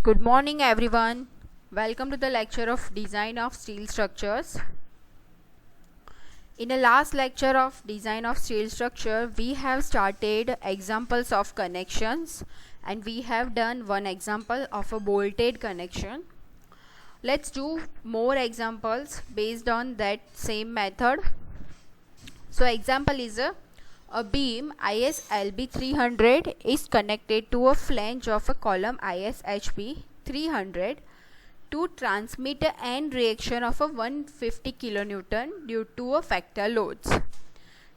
Good morning everyone. Welcome to the lecture of Design of Steel Structures. In the last lecture of Design of Steel Structure, we have started examples of connections and we have done one example of a bolted connection. Let's do more examples based on that same method. So example is a beam ISLB 300 is connected to a flange of a column ISHB 300 to transmit an end reaction of a 150 kilonewton due to a factor loads.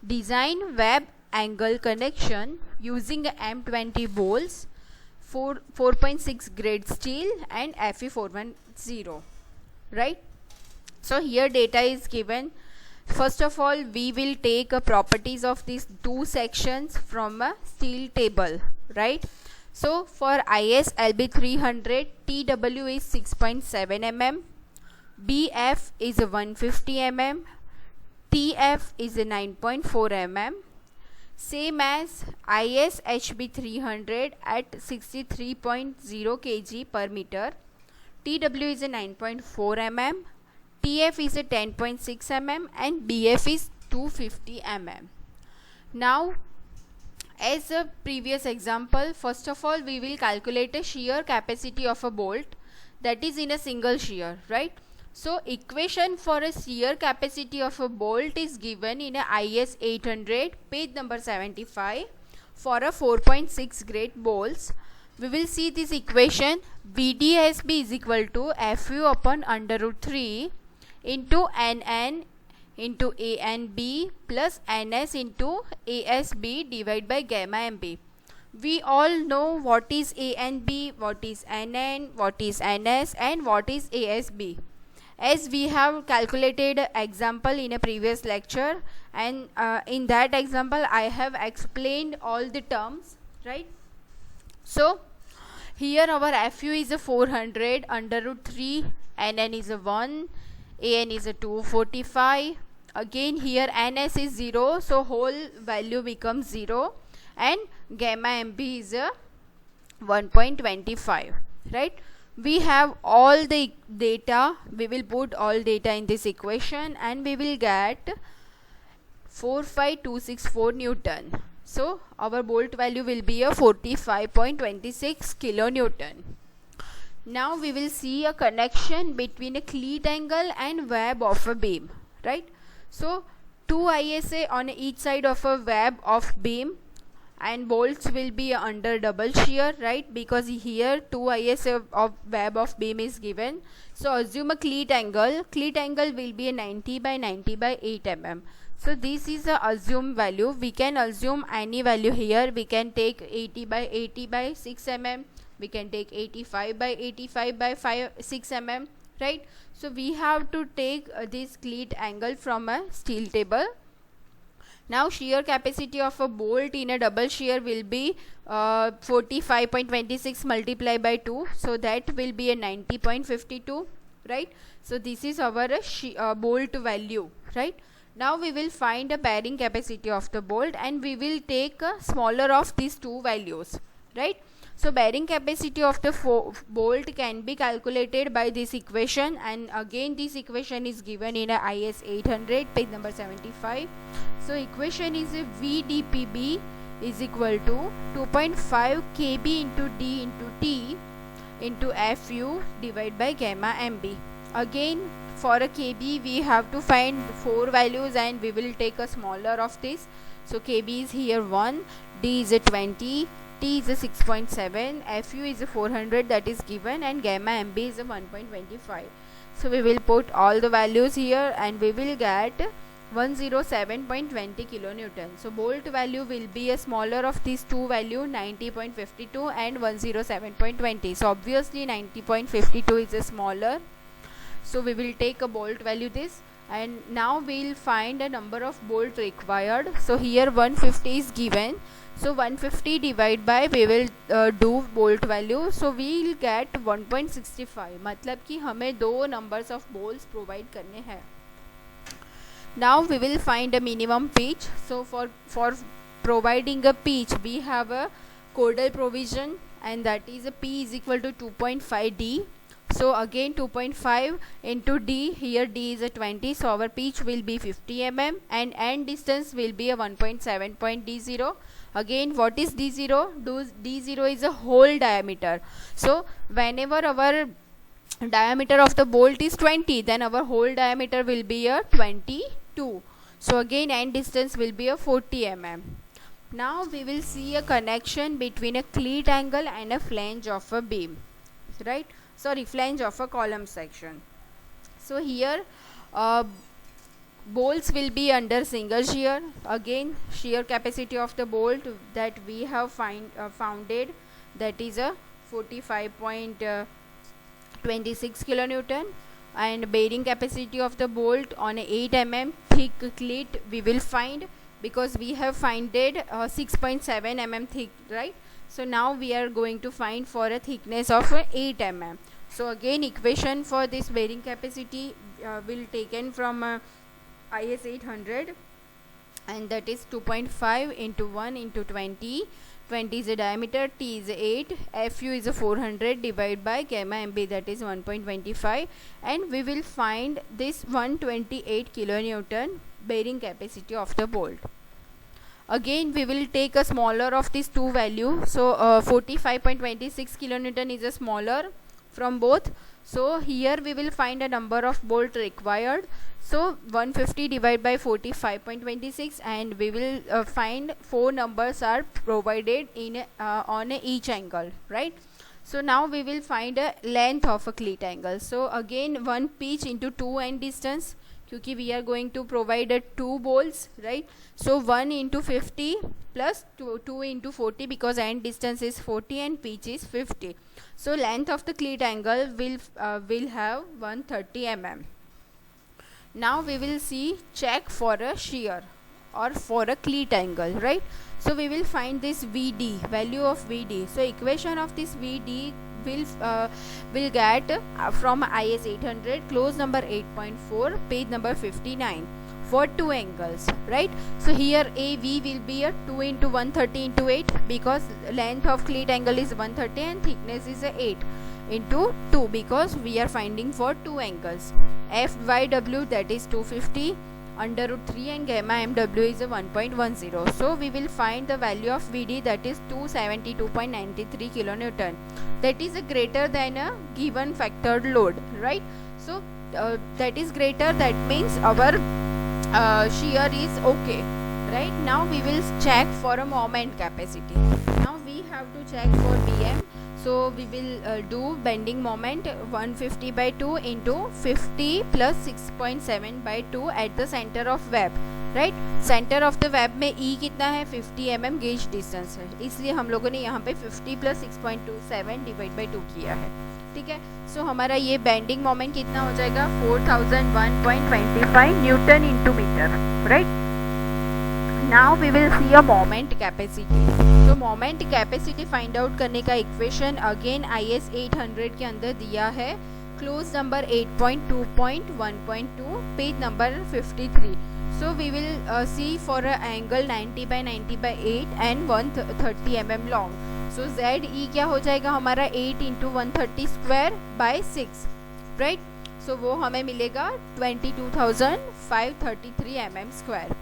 Design web angle connection using M20 bolts, 4.6 grade steel and Fe410. Right? So here data is given. First of all, we will take properties of these two sections from a steel table, right? So for ISLB 300, TW is 6.7 mm, BF is 150 mm, TF is 9.4 mm. Same as ISHB 300 at 63.0 kg per meter, TW is 9.4 mm, TF is a 10.6 mm and BF is 250 mm. Now, as a previous example, first of all we will calculate a shear capacity of a bolt, that is in a single shear, right? So equation for a shear capacity of a bolt is given in a IS 800 page number 75 for a 4.6 grade bolts. We will see this equation. VDSB is equal to Fu upon under root 3 into NN into ANB plus NS into ASB divided by gamma MB. We all know what is ANB, what is NN, what is NS and what is ASB. As we have calculated example in a previous lecture, and in that example I have explained all the terms, right? So here our Fu is a 400 under root 3, NN is a 1, AN is a 245. Again here NS is 0, so whole value becomes 0 and gamma MB is a 1.25, right? We have all the data. We will put all data in this equation and we will get 45264 Newton. So our bolt value will be a 45.26 kilonewton. Now we will see a connection between a cleat angle and web of a beam, right? So 2 ISA on each side of a web of beam and bolts will be under double shear, right? Because here 2 ISA of web of beam is given. So assume a cleat angle. Cleat angle will be a 90 by 90 by 8 mm. So this is a assumed value. We can assume any value here. We can take 80 by 80 by 6 mm. We can take 85 by 85 by 6 mm, right? So we have to take this cleat angle from a steel table. Now shear capacity of a bolt in a double shear will be 45.26 multiplied by 2, so that will be a 90.52, right? So this is our bolt value, right? Now we will find a bearing capacity of the bolt and we will take a smaller of these two values, right? So bearing capacity of the bolt can be calculated by this equation, and again this equation is given in a IS 800 page number 75. So equation is a VDPB is equal to 2.5 KB into D into T into Fu divided by gamma MB. Again for a KB we have to find 4 values and we will take a smaller of this. So KB is here 1, D is a 20, T is a 6.7, Fu is a 400 that is given and gamma MB is a 1.25. So we will put all the values here and we will get 107.20 kilonewton. So bolt value will be a smaller of these two value, 90.52 and 107.20. So obviously 90.52 is a smaller. So we will take a bolt value this, and now we will find a number of bolt required. So here 150 is given. So 150 divided by we will do bolt value. So we will get 1.65. मतलब कि हमें दो numbers of bolts provide करने हैं. Now we will find a minimum pitch. So for providing a pitch we have a Codal provision and that is a P is equal to 2.5 D. So again 2.5 into D, here D is a 20, so our pitch will be 50 mm and end distance will be a 1.7 D0. Again, what is D0? D0 is a hole diameter. So whenever our diameter of the bolt is 20, then our hole diameter will be a 22. So again end distance will be a 40 mm. Now we will see a connection between a cleat angle and a flange of a beam, right? Sorry, flange of a column section. So here bolts will be under single shear. Again, shear capacity of the bolt that we have founded, that is a 45.26 kilonewton, and bearing capacity of the bolt on a 8 mm thick cleat we will find, because we have founded 6.7 mm thick, right? So now we are going to find for a thickness of 8 mm. So again equation for this bearing capacity will taken from IS 800, and that is 2.5 into 1 into 20. 20 is a diameter, T is 8, Fu is a 400 divided by gamma MB, that is 1.25, and we will find this 128 kilonewton bearing capacity of the bolt. Again we will take a smaller of these two values. So 45.26 kilonewton is a smaller from both. So here we will find a number of bolt required. So 150 divided by 45.26, and we will find 4 numbers are provided in on each angle, right? So now we will find a length of a cleat angle. So again 1 pitch into 2 end distance, क्योंकि we are going to provide 2 bolts, right? So 1 into 50 plus 2 into 40, because end distance is 40 and pitch is 50. So length of the cleat angle will have 130 mm. Now we will check for a shear or for a cleat angle, right? So we will find this VD, value of VD. So equation of this VD will get from IS 800, close number 8.4, page number 59, for 2 angles, right? So here AV will be a 2 into 130 into 8, because length of cleat angle is 130 and thickness is 8 into 2, because we are finding for 2 angles. FYW, that is 250 under root 3, and gamma MW is a 1.10. So we will find the value of VD, that is 272.93 kilonewton. That is a greater than a given factored load, right? So that is greater, that means our shear is okay, right? Now we will check for a moment capacity. Now we have to check for BM. So we will do bending moment 150 by 2 into 50 plus 6.7 by 2 at the center of web, right? Center of the web में E कितना है, 50 mm gauge distance है, इसलिए हम लोगों ने यहाँ पे 50 plus 6.27 डिवाइड बाई 2 किया है, ठीक है? सो हमारा ये बेंडिंग मोमेंट कितना हो जाएगा, 4001.25 newton into metre, right? Now we will see a moment capacity. तो मोमेंट कैपेसिटी फाइंड आउट करने का इक्वेशन अगेन IS 800 के अंदर दिया है, close number 8.2.1.2, page number 53. So we will see for an angle 90 by 90 by 8 and 130 mm long. So ZE क्या हो जाएगा हमारा 8 into 130 square by 6, right? So वो हमें मिलेगा 22,533 mm square.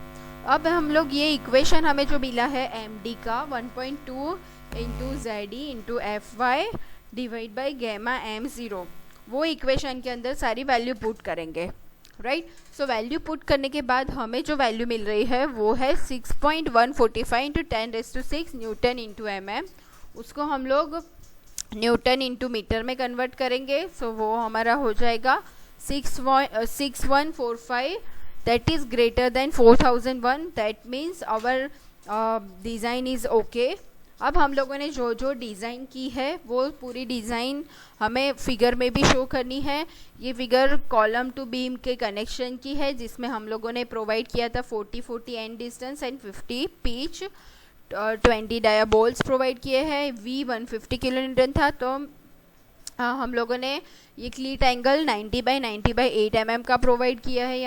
अब हम लोग ये इक्वेशन हमें जो मिला है MD का 1.2 into ZE into FY divide by gamma M0, वो इक्वेशन के अंदर सारी वैल्यू पुट करेंगे, राइट? सो वैल्यू पुट करने के बाद हमें जो वैल्यू मिल रही है वो है 6.145 इंटू 10⁶ न्यूटन इंटू mm. उसको हम लोग न्यूटन इंटू मीटर में कन्वर्ट करेंगे. सो वो हमारा हो जाएगा 6145, that is greater than 4001. that means our design is okay. अब हम लोगों ने जो जो डिज़ाइन की है वो पूरी डिज़ाइन हमें फिगर में भी शो करनी है. ये फिगर कॉलम टू बीम के कनेक्शन की है, जिसमें हम लोगों ने प्रोवाइड किया था 40 and distance and 50 pitch, 20 dia bolts provide किए हैं. V 150 किलोन्यूटन था, तो हम लोगों ने ये क्लीट एंगल 90 बाई 90 बाई 8 mm का प्रोवाइड किया है.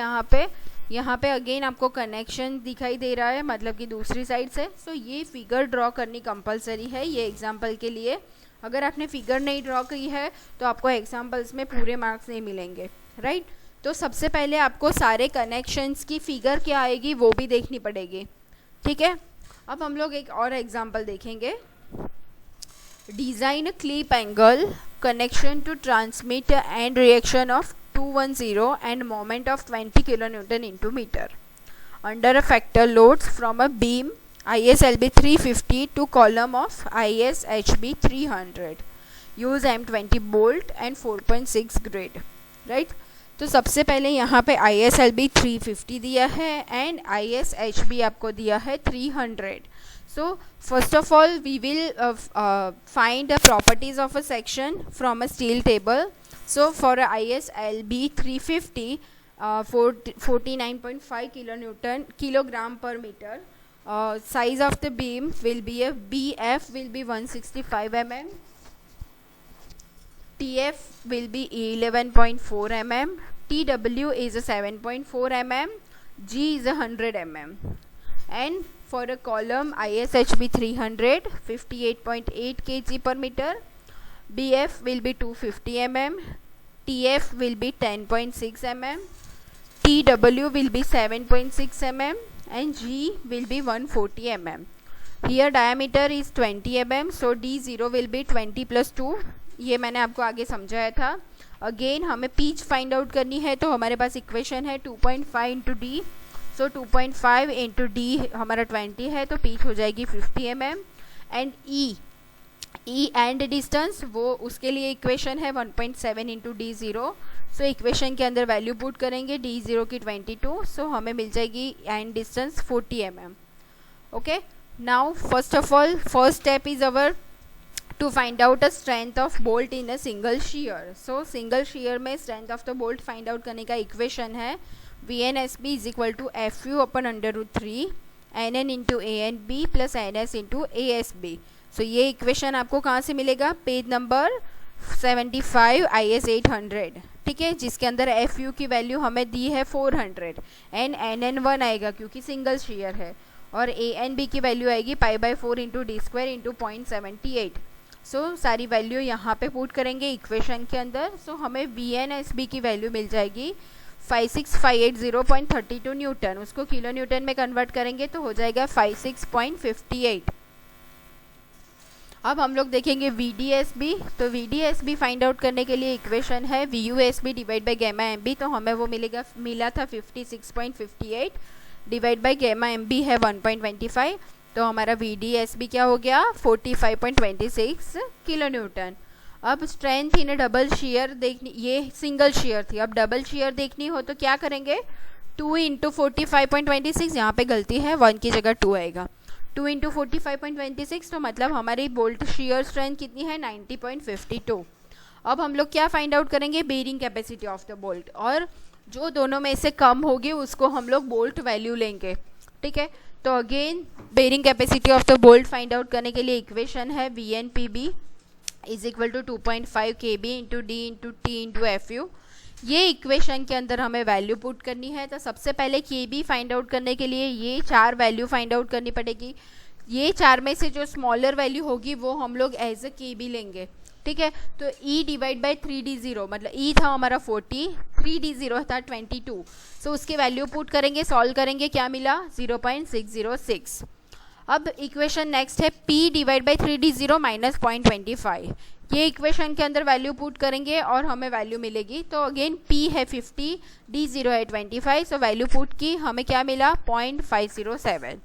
यहाँ पे अगेन आपको कनेक्शन दिखाई दे रहा है, मतलब कि दूसरी साइड से. सो ये फिगर ड्रॉ करनी कंपलसरी है ये एग्जांपल के लिए. अगर आपने फिगर नहीं ड्रॉ की है तो आपको एग्जाम्पल्स में पूरे मार्क्स नहीं मिलेंगे, राइट। तो सबसे पहले आपको सारे कनेक्शंस की फिगर क्या आएगी वो भी देखनी पड़ेगी, ठीक है। अब हम लोग एक और एग्जाम्पल देखेंगे। Design clip angle connection to transmit and reaction of 210 and moment of 20 kilonewton into meter under a factor loads from a beam ISLB 350 to column of ISHB 300. Use M20 bolt and 4.6 grid, right? तो सबसे पहले यहाँ पे ISLB 350 दिया है and ISHB आपको दिया है 300. So first of all we will find the properties of a section from a steel table. So for a ISLB 350 49.5 kilogram per meter, size of the beam will be a BF will be 165 mm, TF will be 11.4 mm, TW is a 7.4 mm, G is a 100 mm, and for a column ISHB 300 58.8 kg per meter, BF will be 250 mm, TF will be 10.6 mm, TW will be 7.6 mm and G will be 140 mm. Here diameter is 20 mm, so D0 will be 20 plus 2. ये मैंने आपको आगे समझाया था. Again हमें peach find out करनी है तो हमारे पास इक्वेशन है 2.5 इंटू डी. सो 2.5 इंटू डी हमारा 20 है तो पीच हो जाएगी 50 mm. And E and distance वो उसके लिए इक्वेशन है 1.7 into D zero. So equation के अंदर वैल्यू पुट करेंगे डी ज़ीरो की 22. सो हमें मिल जाएगी and distance 40 mm. Okay, now first of all first step is our to find out the strength of bolt in a single shear. So single shear में strength of the bolt find out करने का equation है VNSB is equal to FU upon under root 3 NN into ANB plus NS into ASB. So ये equation आपको कहाँ से मिलेगा? Page number 75 IS 800, ठीक है, जिसके अंदर FU की वैल्यू हमें दी है 400 एंड NN 1 आएगा क्योंकि सिंगल शेयर है और ANB की वैल्यू आएगी pi by 4 into D square into 0.78. सो सारी वैल्यू यहाँ पे पुट करेंगे इक्वेशन के अंदर. सो हमें VNSB की वैल्यू मिल जाएगी 56580.32 न्यूटन. उसको किलो न्यूटन में कन्वर्ट करेंगे तो हो जाएगा 56.58. अब हम लोग देखेंगे VDSB. तो VDSB फाइंड आउट करने के लिए इक्वेशन है VUSB divide by gamma MB. तो हमें वो मिला था 56.58 डिवाइड बाई गैमा MB है 1.25. तो हमारा VDSB क्या हो गया 45.26 किलो न्यूटन. अब स्ट्रेंथ इन डबल शेयर देखनी, ये सिंगल शेयर थी, अब डबल शेयर देखनी हो तो क्या करेंगे 2 इंटू 45.26. यहाँ पे गलती है 1 की जगह 2 आएगा. 2 इंटू 45.26 तो मतलब हमारी बोल्ट शेयर स्ट्रेंथ कितनी है 90.52. अब हम लोग क्या फाइंड आउट करेंगे bearing capacity of the bolt, और जो दोनों में से कम होगी उसको हम लोग बोल्ट वैल्यू लेंगे, ठीक है. तो again bearing capacity of the bolt find out करने के लिए इक्वेशन है VNPB is equal to 2.5 KB into D into T into FU. ये इक्वेशन के अंदर हमें वैल्यू पुट करनी है. तो सबसे पहले KB फाइंड आउट करने के लिए ये 4 वैल्यू फाइंड आउट करनी पड़ेगी. ये 4 में से जो स्मॉलर वैल्यू होगी वो हम लोग एज अ KB लेंगे, ठीक है. तो E डिवाइड बाई 3D0 मतलब E था हमारा 40, 3D0 था 22. सो उसकी वैल्यू पुट करेंगे, सॉल्व करेंगे, क्या मिला 0.606. अब इक्वेशन नेक्स्ट है P divide by 3D0 minus 0.25. ये इक्वेशन के अंदर वैल्यू पुट करेंगे और हमें वैल्यू मिलेगी. तो अगेन P है 50, D0 है 25. सो वैल्यू पुट की हमें क्या मिला 0.507.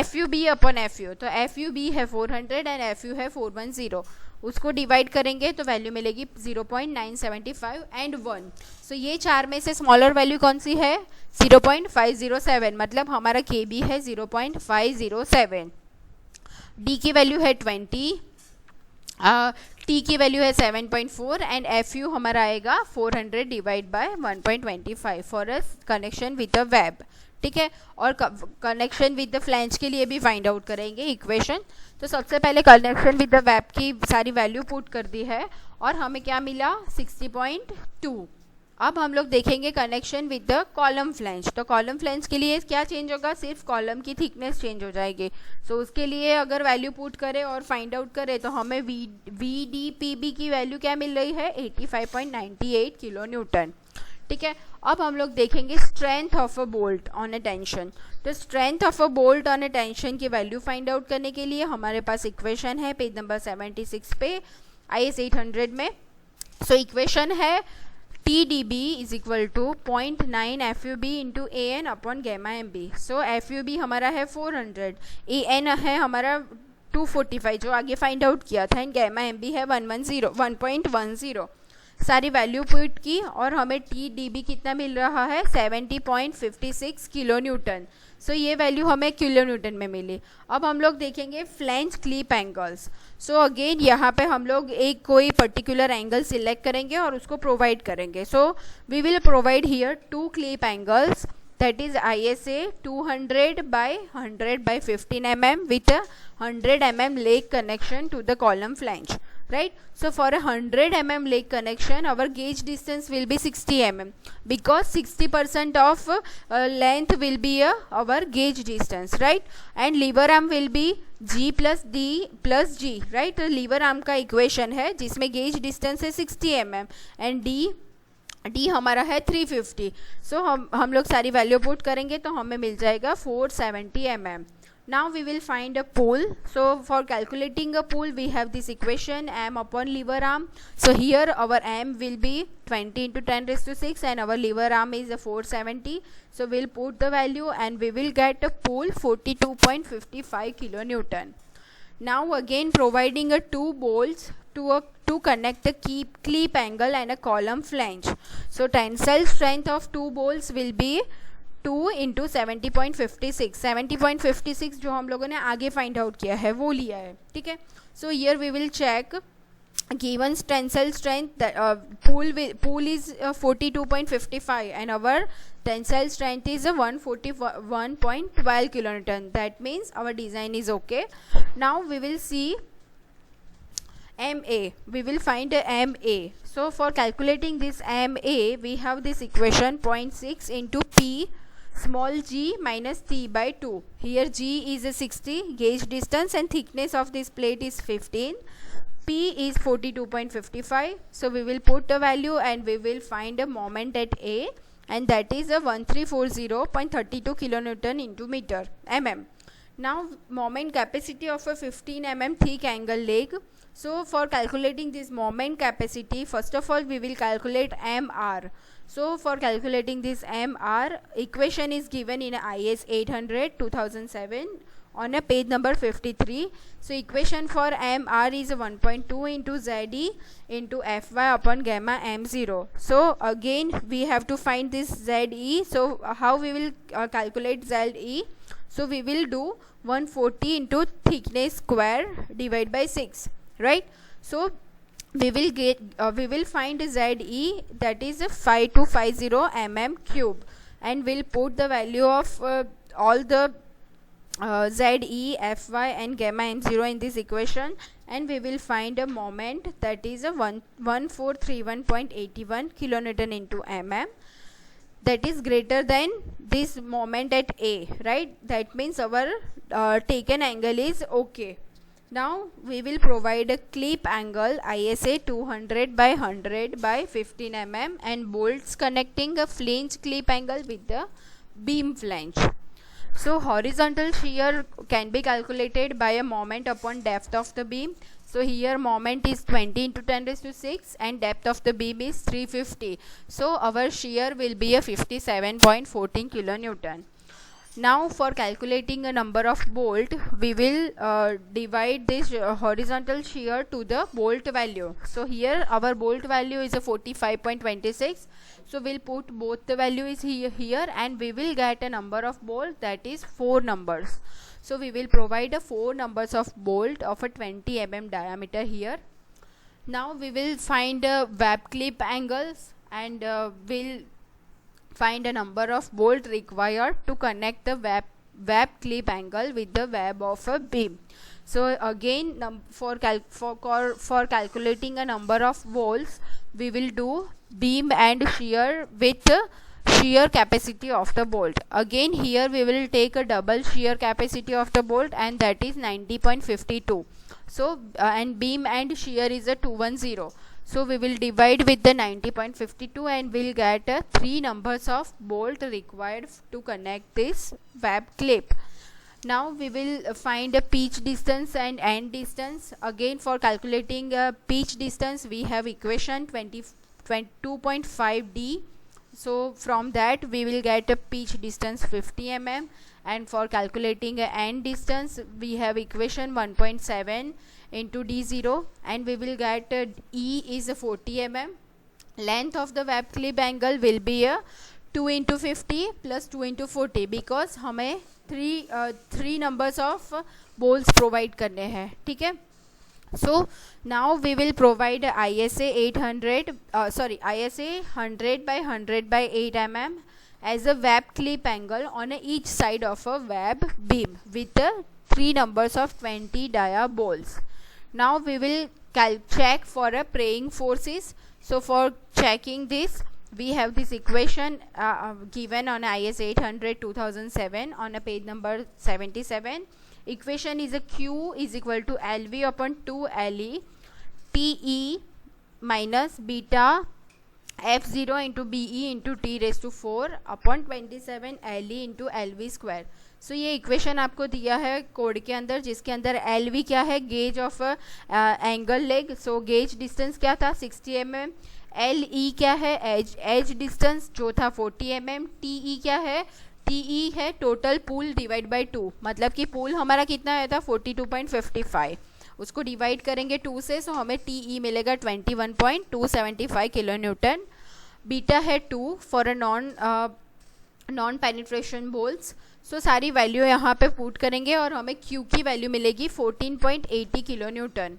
FUB अपॉन FU, तो FUB है 400 एंड FU है 410. उसको डिवाइड करेंगे तो वैल्यू मिलेगी 0.975 एंड 1. सो ये 4 में से स्मॉलर वैल्यू कौन सी है 0.507, मतलब हमारा KB है 0.507. D की वैल्यू है 20, T की वैल्यू है 7.4 एंड FU हमारा आएगा 400 divide by 1.25 for a connection with the web, ठीक है. और कनेक्शन विद द फ्लैंज के लिए भी फाइंड आउट करेंगे इक्वेशन. तो सबसे पहले कनेक्शन विद द वेब की सारी वैल्यू पुट कर दी है और हमें क्या मिला 60.2. अब हम लोग देखेंगे connection with the column flange. तो कॉलम फ्लैंज के लिए क्या चेंज होगा, सिर्फ कॉलम की थिकनेस चेंज हो जाएगी। सो उसके लिए अगर वैल्यू पुट करें और फाइंड आउट करें तो हमें VDPB की वैल्यू क्या मिल रही है, 85.98 किलो न्यूटन। ठीक है, अब हम लोग देखेंगे strength of a bolt on a tension. तो strength of a bolt on a tension की वैल्यू फाइंड आउट करने के लिए हमारे पास इक्वेशन है पेज नंबर 76 पे IS 800 में। सो इक्वेशन है TDB is equal to 0.9 FUB into AN upon gamma MB। So FUB हमारा है 400, AN है हमारा 245 जो आगे फाइंड आउट किया था, एंड गैमा MB है 1.10। सारी वैल्यू पुट की और हमें TDB कितना मिल रहा है, 70.56 किलो न्यूटन। सो ये वैल्यू हमें किलो न्यूटन में मिली। अब हम लोग देखेंगे flange clip angles. So again यहाँ पे हम लोग एक कोई पर्टिकुलर एंगल सिलेक्ट करेंगे और उसको प्रोवाइड करेंगे। So we will provide here 2 clip angles, that is ISA 200 by 100 by 15 mm with a 100 mm leg connection to the column flange, right? So for a 100 mm leg connection our gauge distance will be 60 mm because 60% of length will be our gauge distance, right? And lever arm will be G plus D plus G, right? तो lever arm का equation है जिसमें gauge distance है 60 mm and D हमारा है 350। सो हम लोग सारी वैल्यू पुट करेंगे तो हमें मिल जाएगा 470 mm। Now we will find a pull. So for calculating a pull we have this equation m upon lever arm. So here our m will be 20 into 10⁶ and our lever arm is 470. So we'll put the value and we will get a pull 42.55 kilonewton. Now again providing a 2 bolts to connect the clip angle and a column flange. So tensile strength of 2 bolts will be 2 into 70.56। 70.56 जो हम लोगों ने आगे find out किया है वो लिया है, ठीक है। So here we will check given tensile strength that pool is 42.55 and our tensile strength is 141.12 kilonewton. That means our design is okay. Now we will see MA. We will find MA. So for calculating this MA we have this equation 0.6 into P small g minus T by 2. Here G is 60 gauge distance and thickness of this plate is 15. P is 42.55. So we will put the value and we will find a moment at A, and that is a 1340.32 kilonewton into meter mm. Now moment capacity of a 15 mm thick angle leg. So for calculating this moment capacity, first of all we will calculate MR. So for calculating this MR, equation is given in IS 800 2007 on a page number 53. So equation for MR is 1.2 into ZE into Fy upon gamma m0. So again we have to find this ZE. So how we will calculate ZE? So we will do 140 into thickness square divided by 6, right? So we will find ZE, that is 5250 mm cube, and we'll put the value of all the ZE, Fy and gamma m0 in this equation, and we will find a moment that is a 1431.81 kilonewton into mm, that is greater than this moment at A, right? That means our taken angle is okay. Now we will provide a clip angle ISA 200 by 100 by 15 mm and bolts connecting a flange clip angle with the beam flange. So horizontal shear can be calculated by a moment upon depth of the beam. So here moment is 20 into 10⁶ and depth of the beam is 350. So our shear will be a 57.14 kilonewton. Now for calculating a number of bolt, we will divide this horizontal shear to the bolt value. So here our bolt value is a 45.26. So we'll put both the values here and we will get a number of bolt, that is 4 numbers. So we will provide a 4 numbers of bolt of a 20 mm diameter here. Now we will find web clip angles and we'll find a number of bolt required to connect the web clip angle with the web of a beam. So again, for calculating a number of bolts, we will do beam and shear with shear capacity of the bolt. Again here we will take a double shear capacity of the bolt, and that is 90.52. So and beam and shear is a 210. So we will divide with the 90.52 and we'll get 3 numbers of bolt required to connect this web clip. Now we will find a pitch distance and end distance. Again, for calculating pitch distance, we have equation 22.5d. So from that we will get a pitch distance 50 mm, and for calculating a end distance we have equation 1.7 into d0, and we will get E is 40 mm. Length of the web clip angle will be 2 into 50 plus 2 into 40, because हमें three numbers of bolts provide करने हैं. ठीक है. So now we will provide ISA 100 by 100 by 8 mm as a web clip angle on each side of a web beam with 3 numbers of 20 dia bolts. Now we will check for a praying forces. So for checking this, we have this equation given on IS 800 2007 on a page number 77. Equation is a Q is equal to LV upon 2 LE TE minus beta F0 into BE into T raised to 4 upon 27 LE into LV square. सो ये equation आपको दिया है code के अंदर, जिसके अंदर L V क्या है, gauge of angle leg. So gauge distance क्या था 60 mm. एल ई क्या है, एज डिस्टेंस जो था 40 mm. टी ई क्या है, टी ई है टोटल पुल डिवाइड बाय 2, मतलब कि पुल हमारा कितना आया था 42.55, उसको डिवाइड करेंगे 2 से, सो हमें टी ई मिलेगा 21.275 किलो न्यूटन. बीटा है 2 for a non penetration bolts. So सारी वैल्यू यहाँ पे पुट करेंगे और हमें Q की वैल्यू मिलेगी 14.80 kilo newton.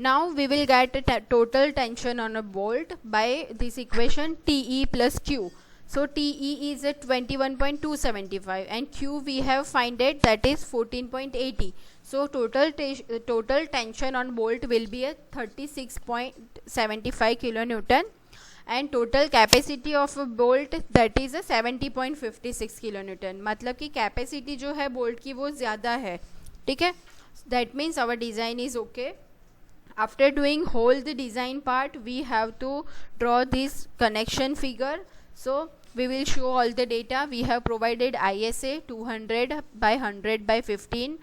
Now we will get total tension on a bolt by this equation TE plus Q. So TE is at 21.275 and Q we have find it, that is 14.80. So total tension on bolt will be at 36.75 kilonewton and total capacity of a bolt that is a 70.56 kilonewton. मतलब कि capacity जो है bolt की वो ज़्यादा है. ठीक है. That means our design is okay. After doing whole the design part, we have to draw this connection figure. So we will show all the data. We have provided ISA 200 by 100 by 15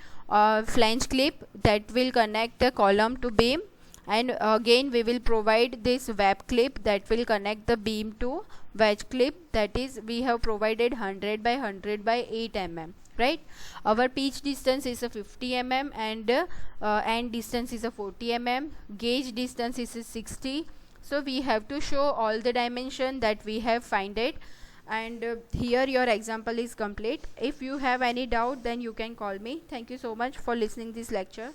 flange clip that will connect the column to beam, and again we will provide this web clip that will connect the beam to wedge clip, that is we have provided 100 by 100 by 8 mm. Right, our pitch distance is a 50 mm and end distance is a 40 mm. Gauge distance is a 60. So we have to show all the dimension that we have find it, and here your example is complete. If you have any doubt, then you can call me. Thank you so much for listening this lecture.